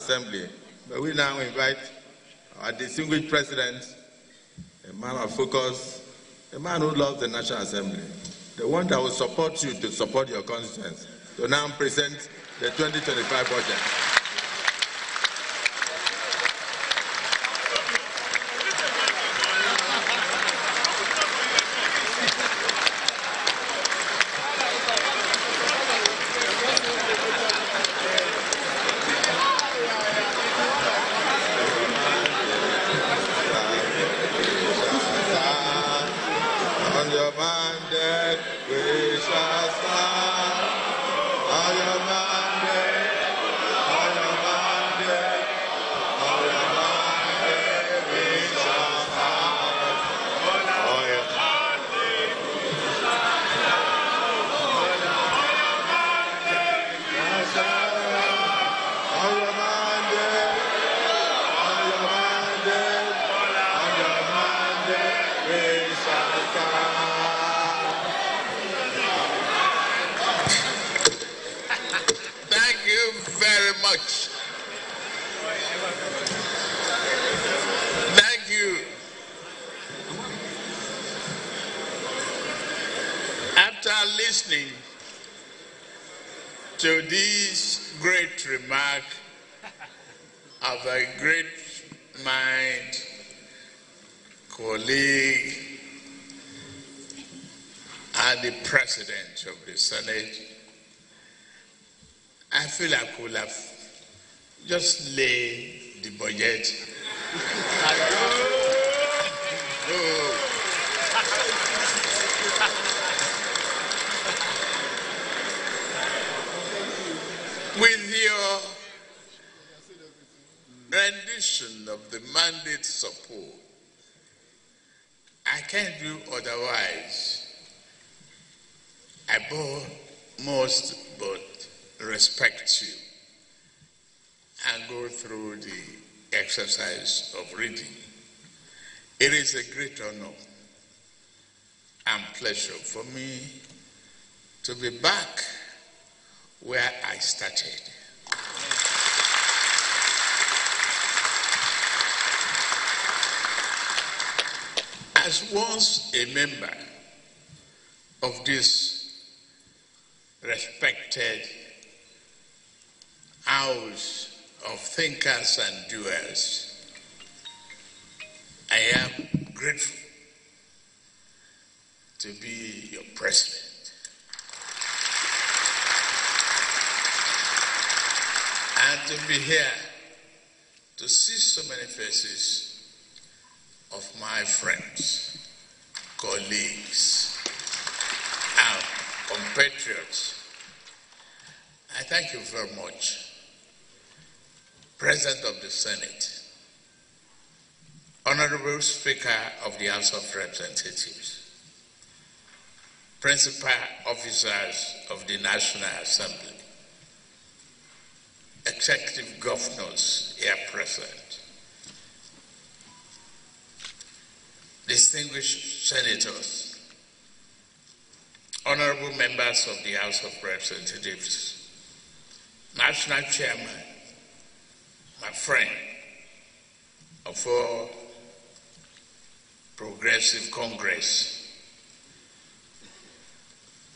Assembly. But we now invite our distinguished president, a man of focus, a man who loves the National Assembly, the one that will support you to support your constituents, to now present the 2025 budget. Thank you. After listening to this great remark of a great mind, colleague, and the President of the Senate, I feel I could have just lay the budget. With your rendition of the mandate support, I can't do otherwise. I must but respect you and go through the exercise of reading. It is a great honor and pleasure for me to be back where I started. As once a member of this respected house of thinkers and doers, I am grateful to be your president. And to be here to see so many faces of my friends, colleagues, and compatriots. I thank you very much, President of the Senate, Honorable Speaker of the House of Representatives, Principal Officers of the National Assembly, Executive Governors here present, distinguished senators, honorable members of the House of Representatives, National Chairman, my friend of all Progressive Congress,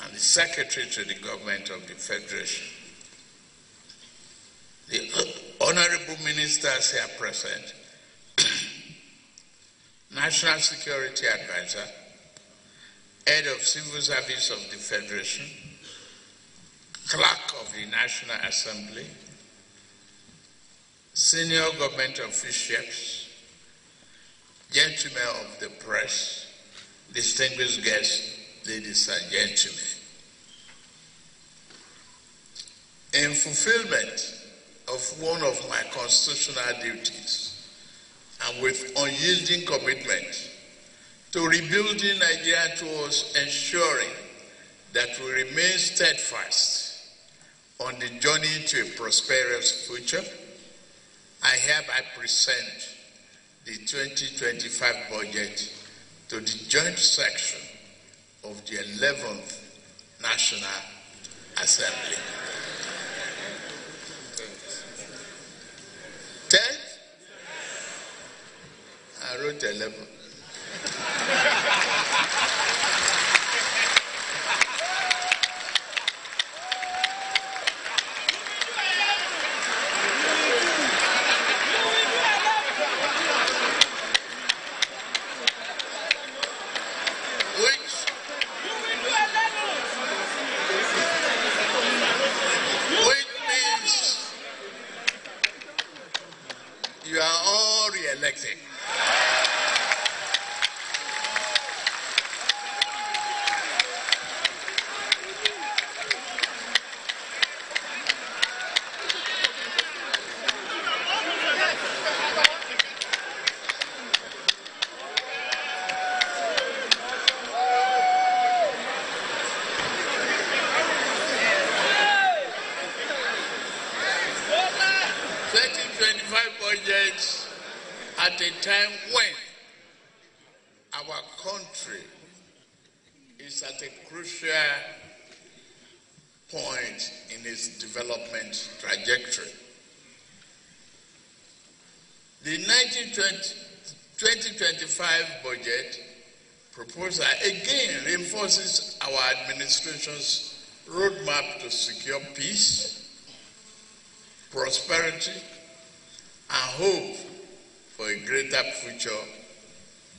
and the Secretary to the Government of the Federation, the honorable ministers here present, National Security Advisor, Head of Civil Service of the Federation, Clerk of the National Assembly, Senior Government Officials, Gentlemen of the Press, distinguished guests, ladies and gentlemen. In fulfillment of one of my constitutional duties, and with unyielding commitment to rebuilding Nigeria towards ensuring that we remain steadfast on the journey to a prosperous future, I hereby present the 2025 budget to the joint section of the 11th National Assembly. vote 11. Which means you are all re-elected. Budget at a time when our country is at a crucial point in its development trajectory. The 2025 budget proposal again reinforces our administration's roadmap to secure peace, prosperity, and hope for a greater future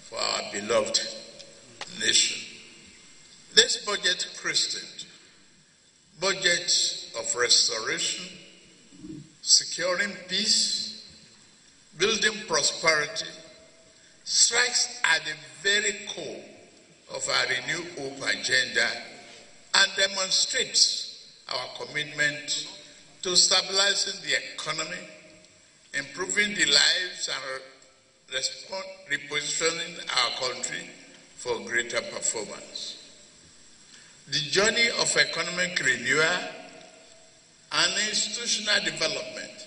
for our beloved nation. This budget christened Budget of Restoration, Securing Peace, Building Prosperity, strikes at the very core of our Renew Hope agenda and demonstrates our commitment to stabilizing the economy, improving the lives and repositioning our country for greater performance. The journey of economic renewal and institutional development,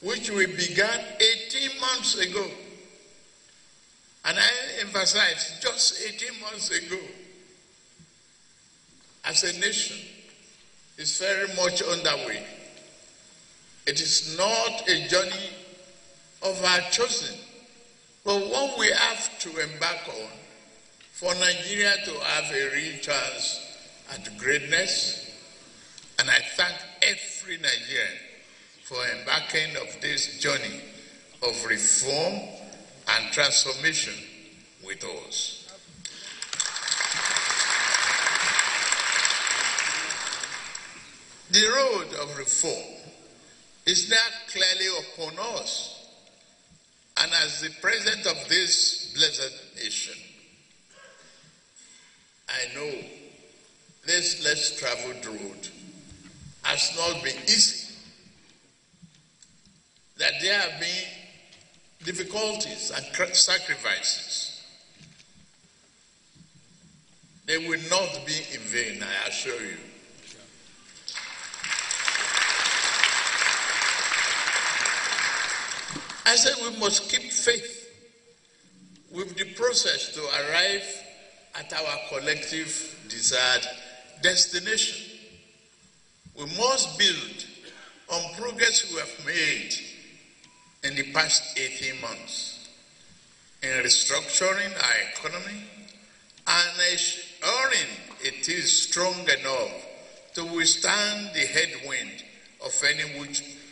which we began 18 months ago, and I emphasize just 18 months ago, as a nation, is very much underway. It is not a journey of our choosing, but one we have to embark on for Nigeria to have a real chance at greatness. And I thank every Nigerian for embarking of this journey of reform and transformation with us. The road of reform is now clearly upon us. And as the president of this blessed nation, I know this less traveled road has not been easy. That there have been difficulties and sacrifices. They will not be in vain, I assure you. I said we must keep faith with the process to arrive at our collective desired destination. We must build on progress we have made in the past 18 months in restructuring our economy and ensuring it is strong enough to withstand the headwind of any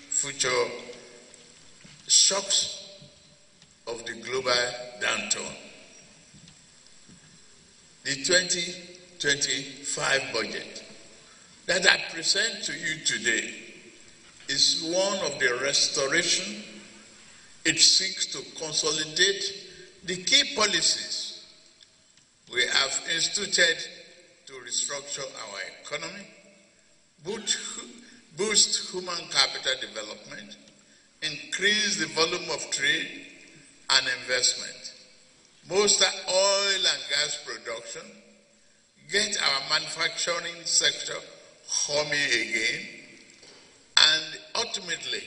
future shocks of the global downturn. The 2025 budget that I present to you today is one of the restoration. It seeks to consolidate the key policies we have instituted to restructure our economy, boost human capital development, increase the volume of trade and investment, bolster oil and gas production, get our manufacturing sector humming again, and ultimately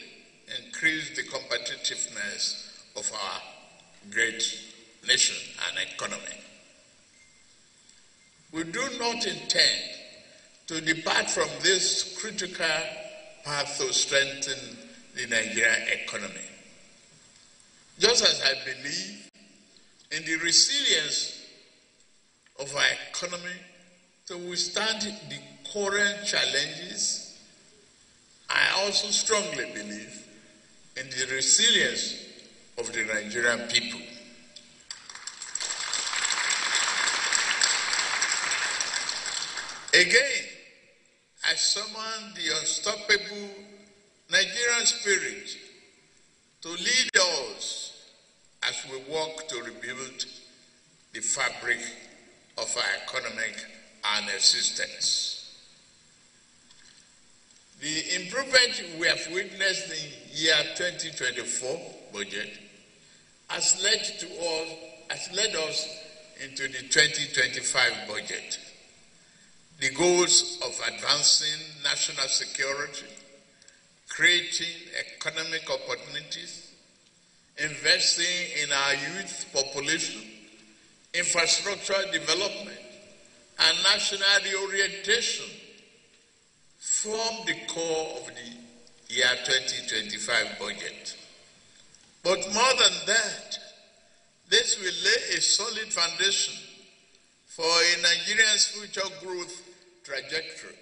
increase the competitiveness of our great nation and economy. We do not intend to depart from this critical path to strengthen the Nigerian economy. Just as I believe in the resilience of our economy to withstand the current challenges. I also strongly believe in the resilience of the Nigerian people. Again, I summon the unstoppable Nigerian spirit to lead us as we work to rebuild the fabric of our economic and existence. The improvement we have witnessed in year 2024 budget has led us into the 2025 budget. The goals of advancing national security, creating economic opportunities, investing in our youth population, infrastructure development, and national reorientation form the core of the year 2025 budget. But more than that, this will lay a solid foundation for a Nigerian's future growth trajectory.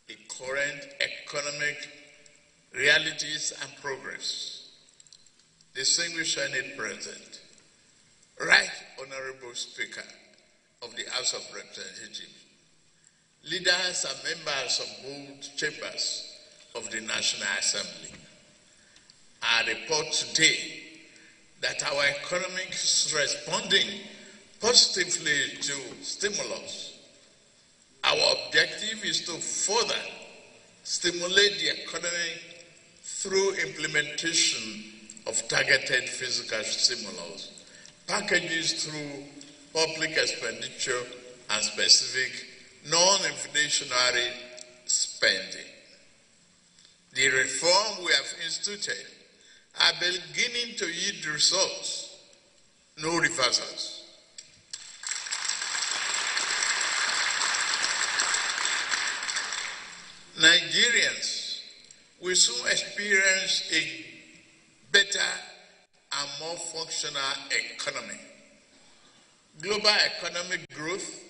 The current economic realities and progress. Distinguished Senate President, Right Honorable Speaker of the House of Representatives, leaders and members of both chambers of the National Assembly, I report today that our economy is responding positively to stimulus. Our objective is to further stimulate the economy through implementation of targeted fiscal stimulus, packages through public expenditure, and specific non-inflationary spending. The reform we have instituted are beginning to yield results, no reversals. Nigerians will soon experience a better and more functional economy. Global economic growth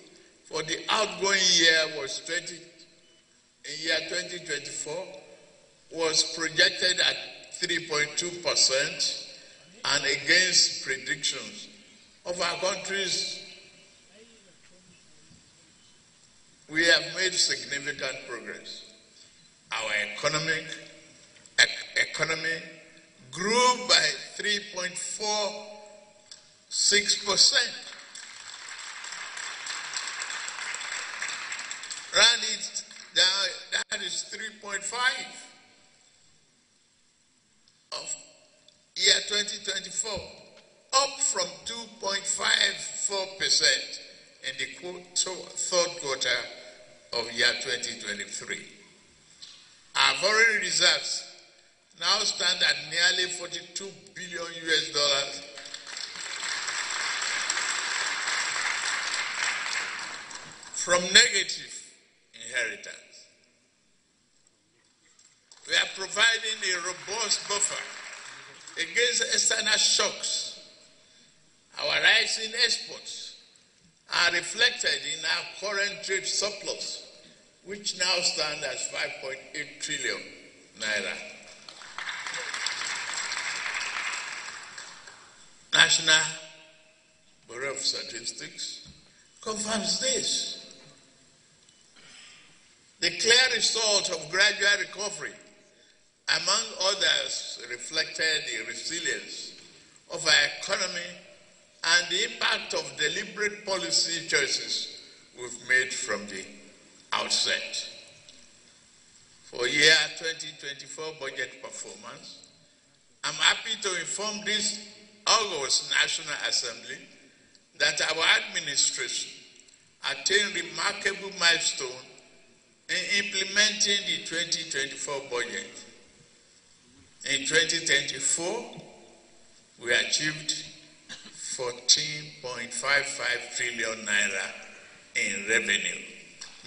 for the outgoing year in year 2024 was projected at 3.2%, and against predictions of our countries, we have made significant progress. Our economy grew by 3.46%. Round it down, that is 3.5 of year 2024, up from 2.54% in the third quarter of year 2023. Our foreign reserves now stand at nearly $42 billion from negative inheritance. We are providing a robust buffer against external shocks. Our rising exports are reflected in our current trade surplus, which now stands at 5.8 trillion naira. National Bureau of Statistics confirms this. The clear result of gradual recovery, among others, reflected the resilience of our economy and the impact of deliberate policy choices we've made from the outset. For year 2024 budget performance, I'm happy to inform this August National Assembly that our administration attained remarkable milestone in implementing the 2024 budget. In 2024, we achieved 14.55 trillion naira in revenue,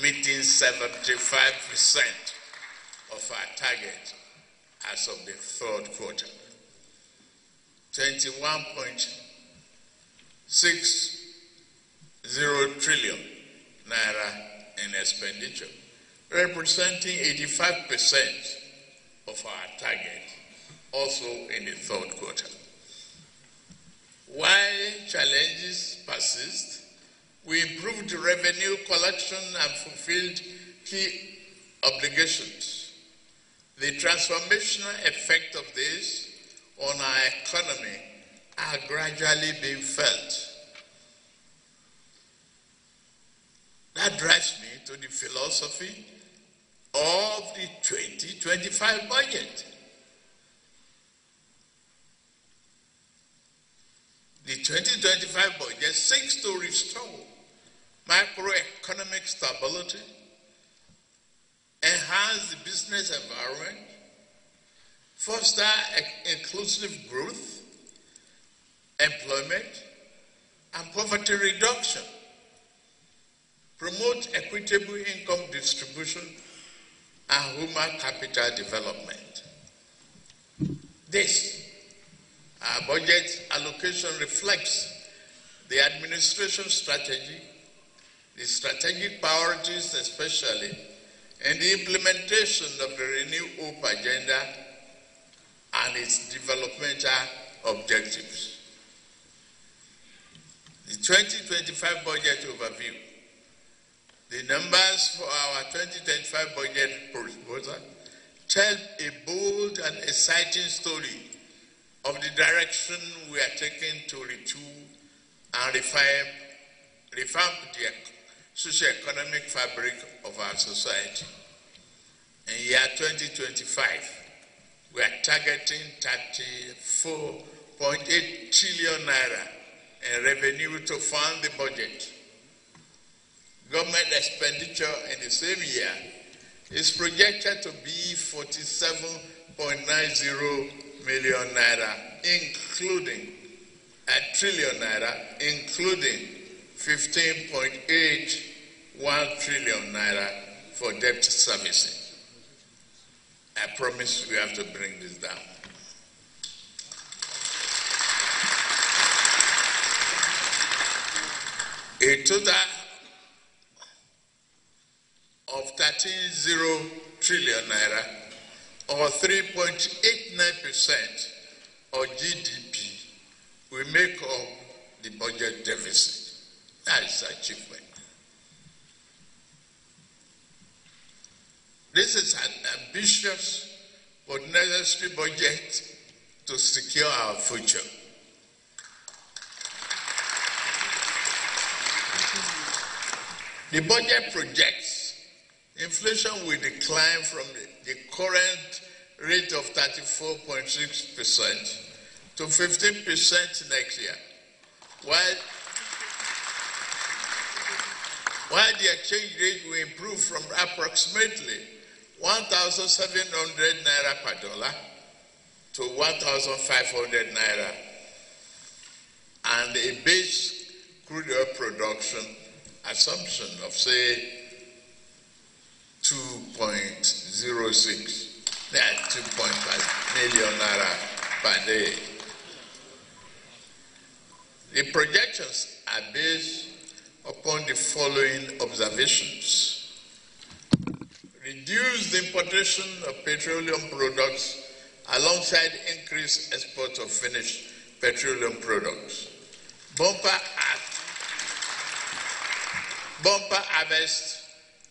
meeting 75% of our target as of the third quarter. 21.9 trillion naira in expenditure, representing 85% of our target, also in the third quarter. While challenges persist, we improved revenue collection and fulfilled key obligations. The transformational effect of this on our economy are gradually being felt. That drives me to the philosophy of the 2025 budget. The 2025 budget seeks to restore macroeconomic stability, enhance the business environment, foster inclusive growth, employment, and poverty reduction, promote equitable income distribution, and human capital development. This, our budget allocation reflects the administration strategy, the strategic priorities especially, and the implementation of the Renew Hope agenda and its developmental objectives. The 2025 budget overview. The numbers for our 2025 budget proposal tell a bold and exciting story of the direction we are taking to retool and revamp the socio-economic fabric of our society. In year 2025, we are targeting 34.8 trillion naira in revenue to fund the budget. Government expenditure in the same year is projected to be 47.90 million naira, including a trillion naira, including 15.81 trillion naira for debt servicing. I promise we have to bring this down. A total of 13.0 trillion naira, or 3.89% of GDP, will make up the budget deficit. That is achievement. This is an ambitious but necessary budget to secure our future. The budget projects inflation will decline from the current rate of 34.6% to 15% next year, while the exchange rate will improve from approximately 1,700 naira per dollar to 1,500 naira, and a base crude oil production assumption of, say, 2.06, 2.5 million naira per day. The projections are based upon the following observations. Reduce the importation of petroleum products alongside increased export of finished petroleum products. Bumper harvest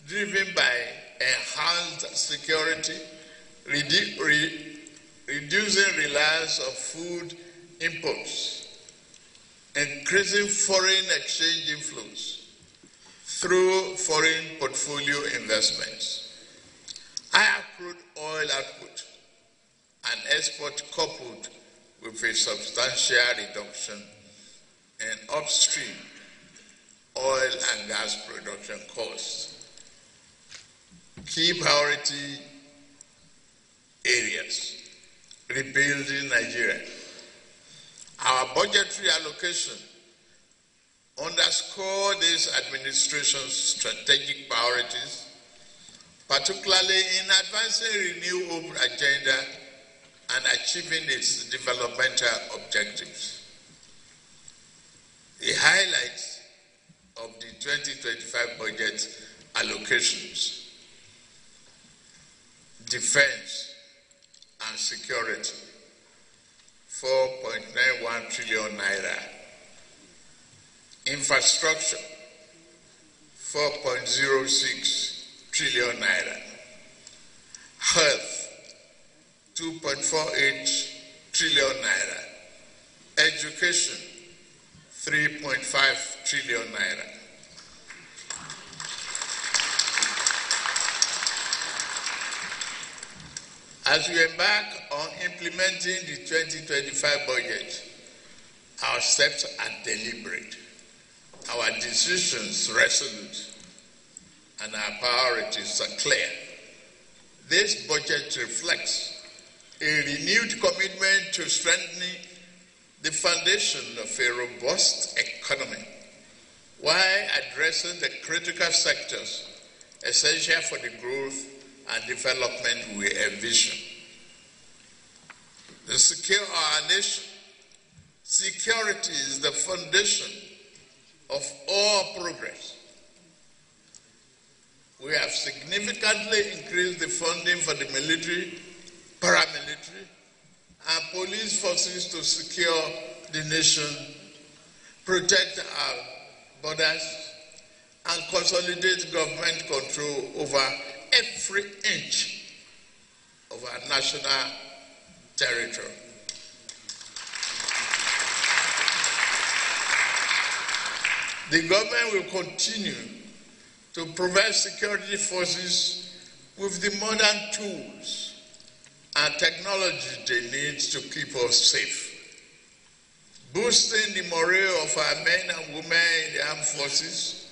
driven by enhanced security, reducing reliance on food imports, increasing foreign exchange inflows through foreign portfolio investments, higher crude oil output, and export coupled with a substantial reduction in upstream oil and gas production costs. Key priority areas: rebuilding Nigeria. Our budgetary allocation underscore this administration's strategic priorities, particularly in advancing Renew Hope agenda and achieving its developmental objectives. The highlights of the 2025 budget allocations: defense and security, 4.91 trillion naira. Infrastructure, 4.06 trillion naira. Health, 2.48 trillion naira. Education, 3.5 trillion naira. As we embark on implementing the 2025 budget, our steps are deliberate, our decisions resolute, and our priorities are clear. This budget reflects a renewed commitment to strengthening the foundation of a robust economy while addressing the critical sectors essential for the growth and development we envision. To secure our nation, security is the foundation of all progress. We have significantly increased the funding for the military, paramilitary, and police forces to secure the nation, protect our borders, and consolidate government control over every inch of our national territory. The government will continue to provide security forces with the modern tools and technology they need to keep us safe. Boosting the morale of our men and women in the armed forces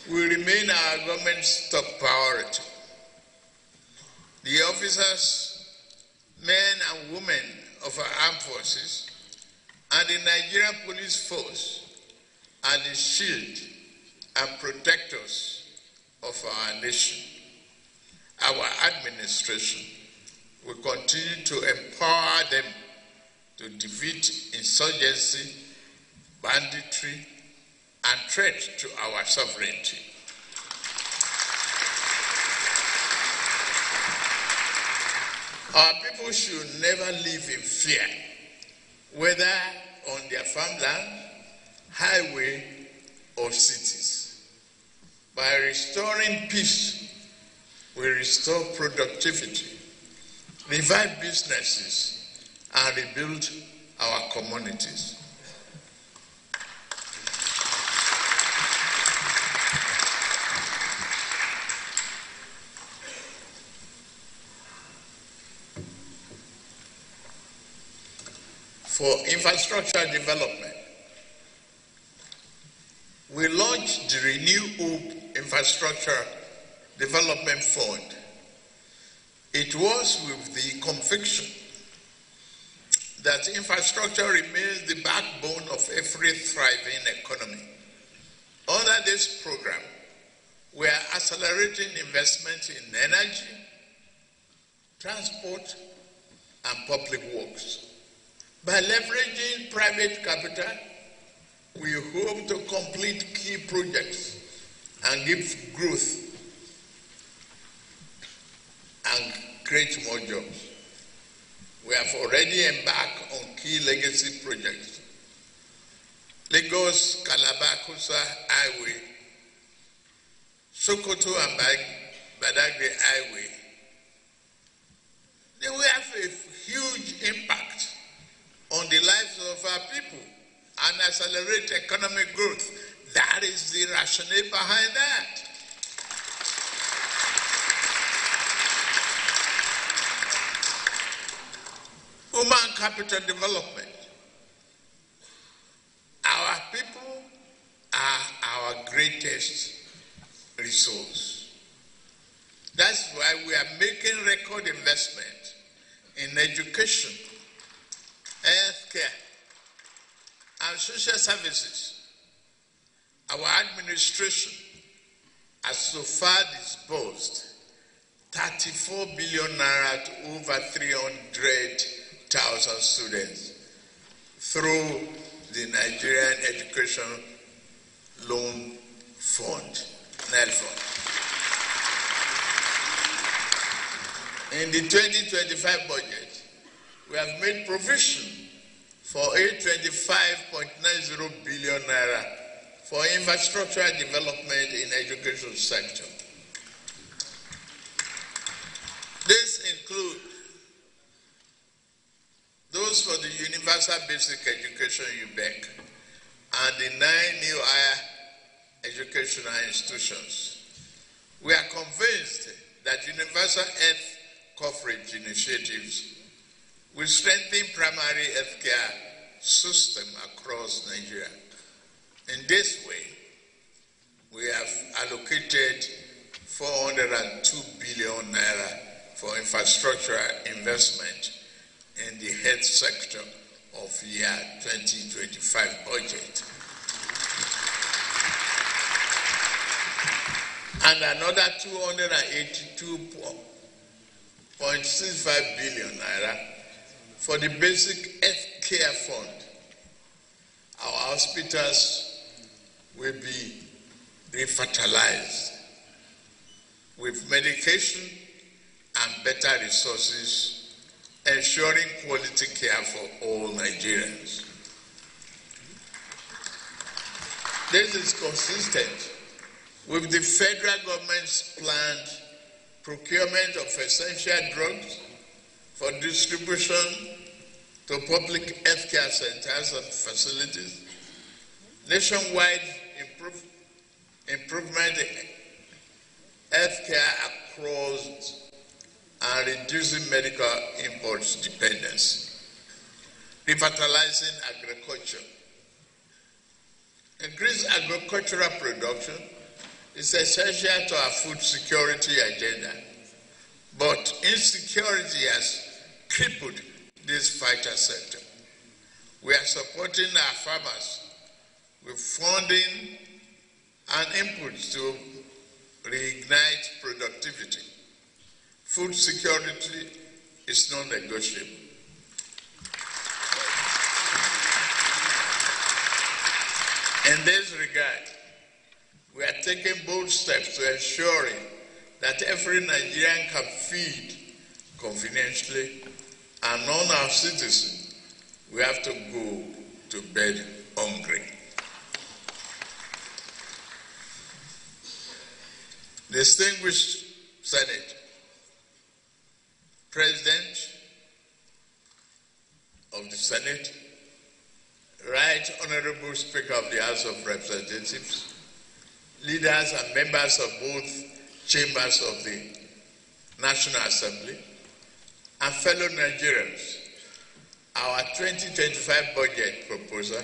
will remain our government's top priority. The officers, men and women of our armed forces and the Nigerian police force are the shield and protectors of our nation. Our administration will continue to empower them to defeat insurgency, banditry, and threat to our sovereignty. Our people should never live in fear, whether on their farmland, highway, or cities. By restoring peace, we restore productivity, revive businesses, and rebuild our communities. For infrastructure development, we launched the Renew Hope Infrastructure Development Fund. It was with the conviction that infrastructure remains the backbone of every thriving economy. Under this program, we are accelerating investment in energy, transport, and public works. By leveraging private capital, we hope to complete key projects and give growth and create more jobs. We have already embarked on key legacy projects. Lagos-Calabar-Kosa Highway, Sokoto and Badagry Highway. They will have a huge impact on the lives of our people and accelerate economic growth. That is the rationale behind that. Human capital development. Our people are our greatest resource. That's why we are making record investment in education, healthcare, and social services. Our administration has so far disbursed 34 billion naira to over 300,000 students through the Nigerian Education Loan Fund, NEL Fund. In the 2025 budget, we have made provision for 825.90 billion naira for infrastructural development in education sector. This includes those for the Universal Basic Education UBEC and the 9 new higher educational institutions. We are convinced that universal health coverage initiatives will strengthen primary health care system across Nigeria. In this way, we have allocated 402 billion naira for infrastructure investment in the health sector of year 2025 budget. And another 282.65 billion naira for the basic health care fund. Our hospitals will be revitalized with medication and better resources, ensuring quality care for all Nigerians. This is consistent with the federal government's planned procurement of essential drugs for distribution to public healthcare centers and facilities, nationwide improvement in healthcare across and reducing medical imports dependency, revitalizing agriculture. Increased agricultural production is essential to our food security agenda, but insecurity has crippled this vital sector. We are supporting our farmers with funding and inputs to reignite productivity. Food security is non-negotiable. In this regard, we are taking bold steps to ensuring that every Nigerian can feed conveniently, and none of our citizens will have to go to bed hungry. Distinguished Senate, President of the Senate, Right Honorable Speaker of the House of Representatives, leaders and members of both chambers of the National Assembly, and fellow Nigerians, our 2025 budget proposal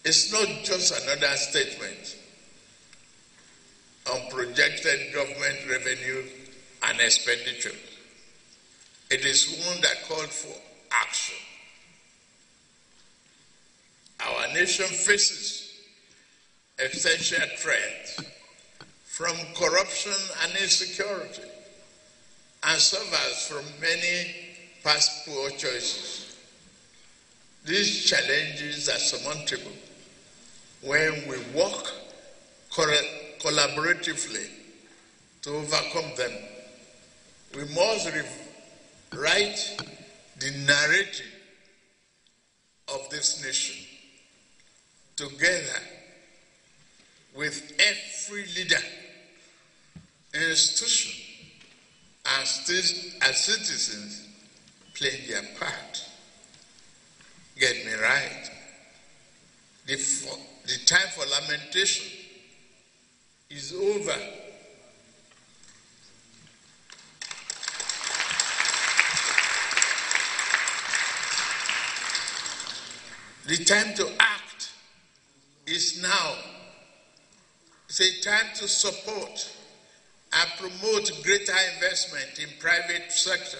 is not just another statement on projected government revenue and expenditure. It is one that called for action. Our nation faces existential threats from corruption and insecurity, and suffers from many past poor choices. These challenges are surmountable when we work collaboratively to overcome them. We must rewrite the narrative of this nation together with every leader, institution, and citizens playing their part. Get me right. The time for lamentation is over. The time to act is now. It's a time to support and promote greater investment in private sector.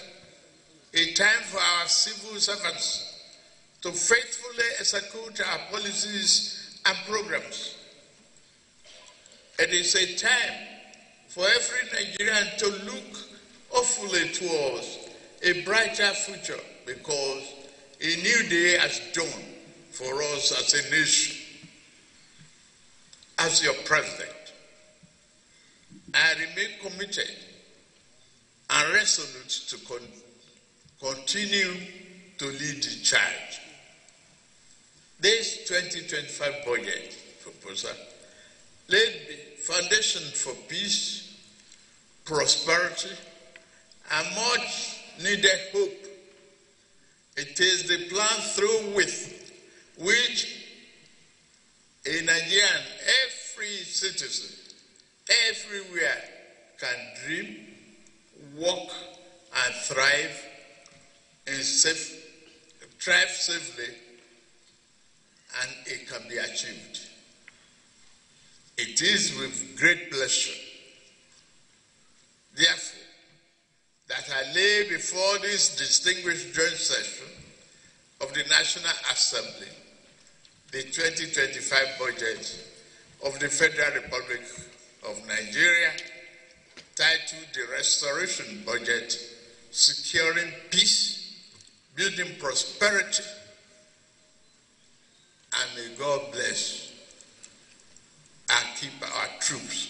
A time for our civil servants to faithfully execute our policies and programs. It is a time for every Nigerian to look hopefully towards a brighter future, because a new day has dawned for us as a nation. As your president, I remain committed and resolute to continue to lead the charge. This 2025 budget proposal laid the foundation for peace, prosperity, and much needed hope. It is the plan through which a Nigerian, every citizen, everywhere can dream, work, and thrive safely, and it can be achieved. It is with great pleasure, therefore, that I lay before this distinguished joint session of the National Assembly the 2025 budget of the Federal Republic of Nigeria, titled the Restoration Budget, Securing Peace, Building Prosperity, and may God bless and keep our troops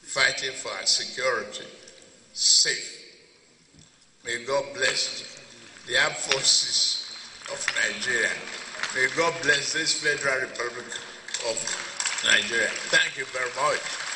fighting for our security safe. May God bless the armed forces of Nigeria. May God bless this Federal Republic of Nigeria. Thank you very much.